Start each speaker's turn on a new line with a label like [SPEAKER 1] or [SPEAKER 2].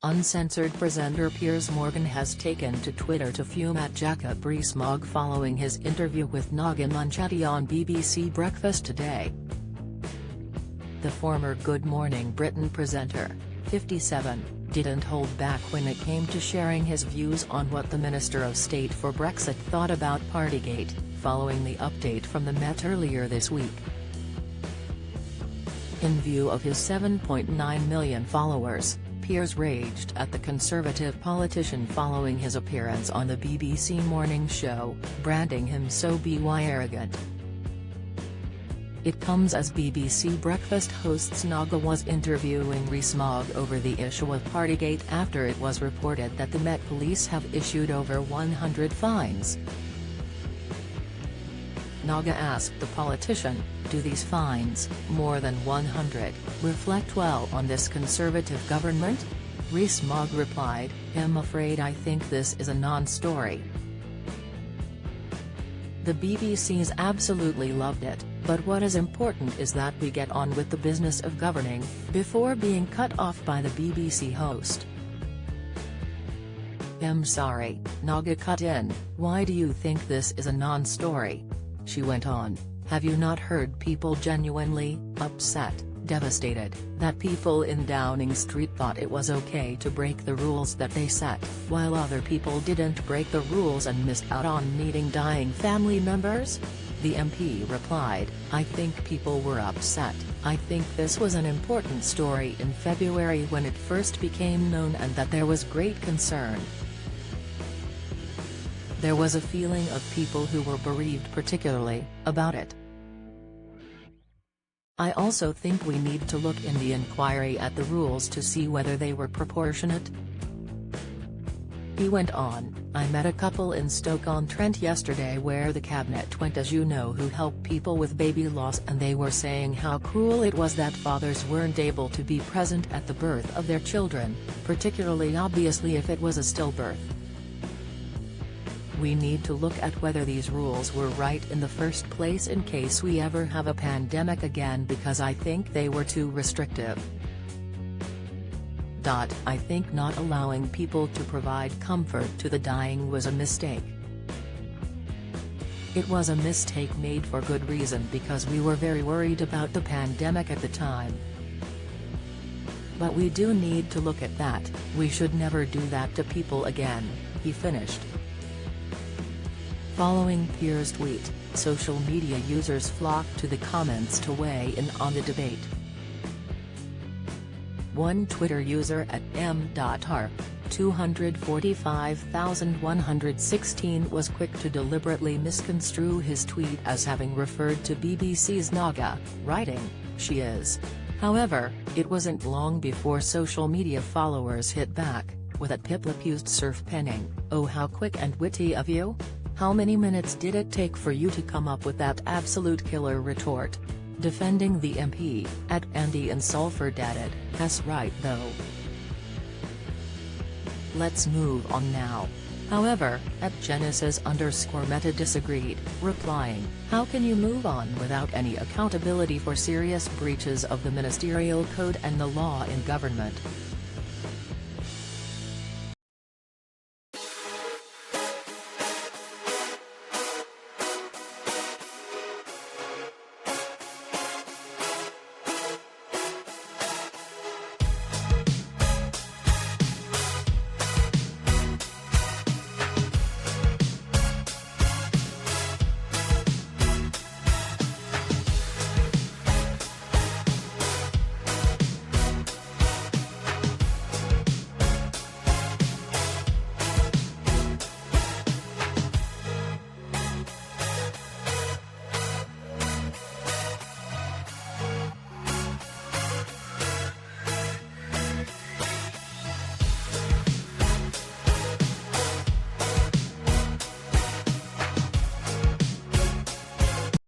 [SPEAKER 1] Uncensored presenter Piers Morgan has taken to Twitter to fume at Jacob Rees-Mogg following his interview with Naga on BBC Breakfast Today. The former Good Morning Britain presenter, 57, didn't hold back when it came to sharing his views on what the Minister of State for Brexit thought about Partygate, following the update from the Met earlier this week. In view of his 7.9 million followers, Piers raged at the Conservative politician following his appearance on the BBC morning show, branding him so arrogant. It comes as BBC Breakfast hosts Naga was interviewing Rees-Mogg over the issue of Partygate after it was reported that the Met Police have issued over 100 fines. Naga asked the politician, "Do these fines, more than 100, reflect well on this Conservative government?" Rees-Mogg replied, "I'm afraid I think this is a non-story. The BBC's absolutely loved it, but what is important is that we get on with the business of governing," before being cut off by the BBC host. "I'm sorry," Naga cut in, "why do you think this is a non-story?" She went on, "Have you not heard people genuinely upset, devastated, that people in Downing Street thought it was okay to break the rules that they set, while other people didn't break the rules and missed out on meeting dying family members?" The MP replied, "I think people were upset. I think this was an important story in February when it first became known and that there was great concern. There was a feeling of people who were bereaved particularly, about it. I also think we need to look in the inquiry at the rules to see whether they were proportionate." He went on, "I met a couple in Stoke-on-Trent yesterday where the cabinet went, as you know, who help people with baby loss, and they were saying how cruel it was that fathers weren't able to be present at the birth of their children, particularly obviously if it was a stillbirth. We need to look at whether these rules were right in the first place in case we ever have a pandemic again, because I think they were too restrictive. I think not allowing people to provide comfort to the dying was a mistake. It was a mistake made for good reason because we were very worried about the pandemic at the time. But we do need to look at that, we should never do that to people again," he finished. Following Piers' tweet, social media users flocked to the comments to weigh in on the debate. One Twitter user at m.r245,116 was quick to deliberately misconstrue his tweet as having referred to BBC's Naga, writing, "She is." However, it wasn't long before social media followers hit back, with at Piplepused Surf penning, "Oh, how quick and witty of you. How many minutes did it take for you to come up with that absolute killer retort?" Defending the MP, at Andy in Salford added, "That's right though. Let's move on now." However, at Genesis_Meta disagreed, replying, "How can you move on without any accountability for serious breaches of the ministerial code and the law in government?"